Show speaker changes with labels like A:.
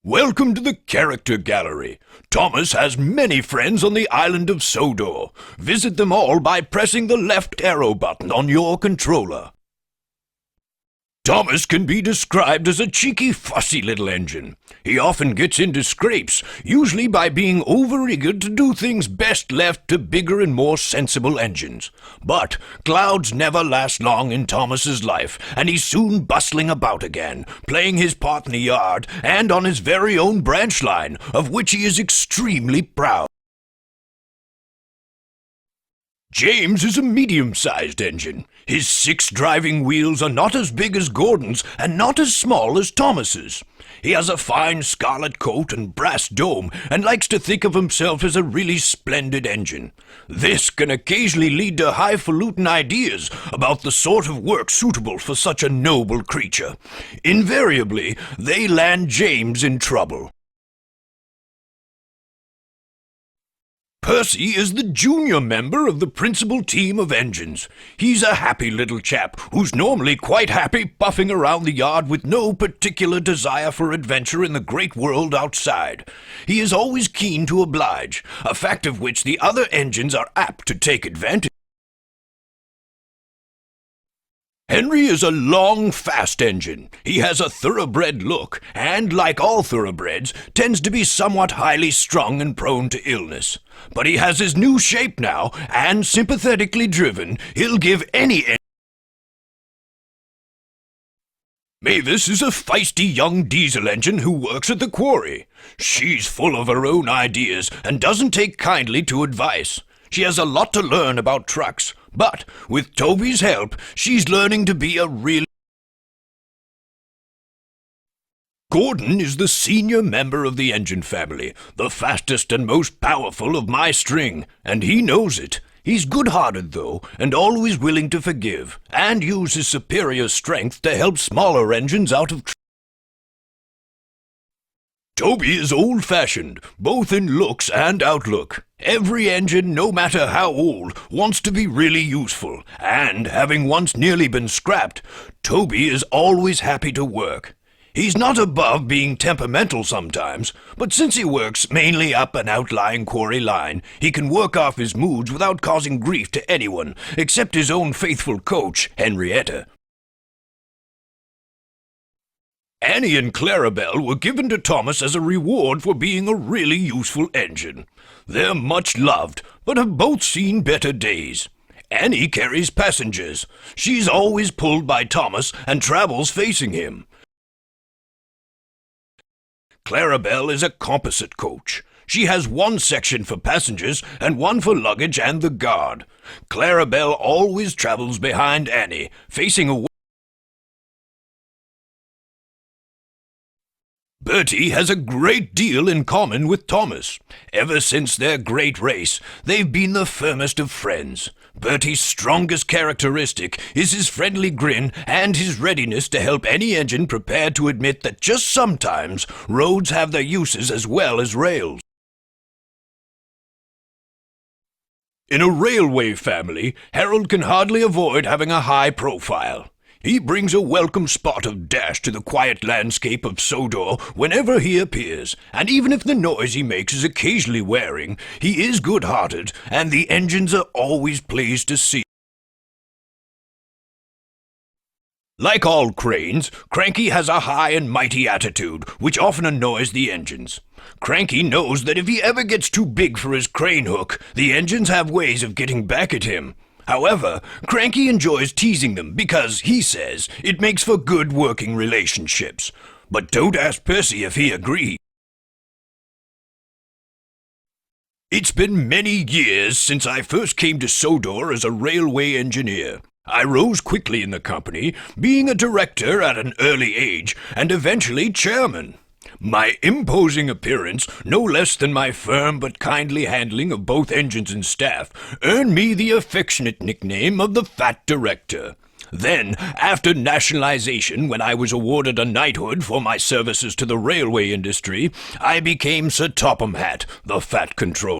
A: Welcome to the Character Gallery. Thomas has many friends on the island of Sodor. Visit them all by pressing the left arrow button on your controller. Thomas can be described as a cheeky, fussy little engine. He often gets into scrapes, usually by being overeager to do things best left to bigger and more sensible engines. But clouds never last long in Thomas's life, and he's soon bustling about again, playing his part in the yard and on his very own branch line, of which he is extremely proud. James is a medium-sized engine. His 6 driving wheels are not as big as Gordon's and not as small as Thomas's. He has a fine scarlet coat and brass dome and likes to think of himself as a really splendid engine. This can occasionally lead to highfalutin ideas about the sort of work suitable for such a noble creature. Invariably, they land James in trouble. Percy is the junior member of the principal team of engines. He's a happy little chap who's normally quite happy puffing around the yard with no particular desire for adventure in the great world outside. He is always keen to oblige, a fact of which the other engines are apt to take advantage. Henry is a long, fast engine. He has a thoroughbred look, and, like all thoroughbreds, tends to be somewhat highly strung and prone to illness. But he has his new shape now, and, sympathetically driven, he'll give any engine. Mavis is a feisty young diesel engine who works at the quarry. She's full of her own ideas, and doesn't take kindly to advice. She has a lot to learn about trucks, but with Toby's help, she's learning to be a real... Gordon is the senior member of the engine family, the fastest and most powerful of my string, and he knows it. He's good-hearted, though, and always willing to forgive, and use his superior strength to help smaller engines out of trouble. Toby is old-fashioned, both in looks and outlook. Every engine, no matter how old, wants to be really useful, and, having once nearly been scrapped, Toby is always happy to work. He's not above being temperamental sometimes, but since he works mainly up an outlying quarry line, he can work off his moods without causing grief to anyone, except his own faithful coach, Henrietta. Annie and Clarabelle were given to Thomas as a reward for being a really useful engine. They're much loved, but have both seen better days. Annie carries passengers. She's always pulled by Thomas and travels facing him. Clarabelle is a composite coach. She has one section for passengers and one for luggage and the guard. Clarabelle always travels behind Annie, facing away. Bertie has a great deal in common with Thomas. Ever since their great race, they've been the firmest of friends. Bertie's strongest characteristic is his friendly grin and his readiness to help any engine prepared to admit that just sometimes roads have their uses as well as rails. In a railway family, Harold can hardly avoid having a high profile. He brings a welcome spot of dash to the quiet landscape of Sodor whenever he appears, and even if the noise he makes is occasionally wearing, he is good-hearted, and the engines are always pleased to see. Like all cranes, Cranky has a high and mighty attitude, which often annoys the engines. Cranky knows that if he ever gets too big for his crane hook, the engines have ways of getting back at him. However, Cranky enjoys teasing them because, he says, it makes for good working relationships. But don't ask Percy if he agrees. It's been many years since I first came to Sodor as a railway engineer. I rose quickly in the company, being a director at an early age and eventually chairman. My imposing appearance, no less than my firm but kindly handling of both engines and staff, earned me the affectionate nickname of the Fat Director. Then, after nationalization, when I was awarded a knighthood for my services to the railway industry, I became Sir Topham Hatt, the Fat Controller.